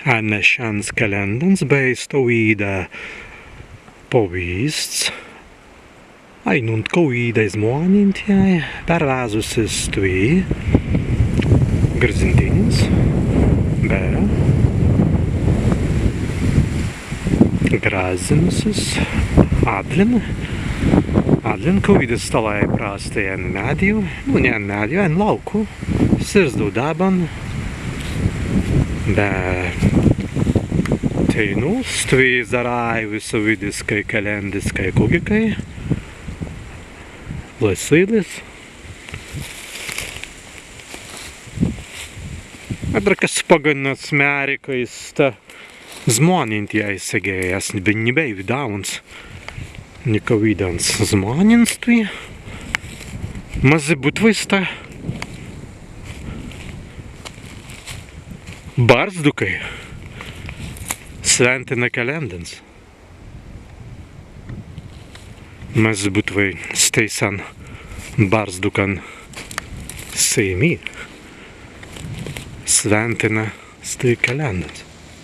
Annešans kalendans beistovīda povīsts. Ainult kauīda izmoanintiai pervēzusis tui Grazintīns, bēra, grazinusis adlin. Adlin kauīdas stalai prāstien mēdiju, mēdiju, laūku, sirsdu daban, tai stui zarāju visu vidiskai, kalendiskai, kugikai, laisvīlis. Kas paganats mērikais ta zmonintī aizsegējas, bet nebeivi dauns. Nika vidans zmonins tui. Mazi butvais ta barzdukai. Sventina kalendans. Mazi butvai steisan barzdukan seimī. Sventina stai kalendans.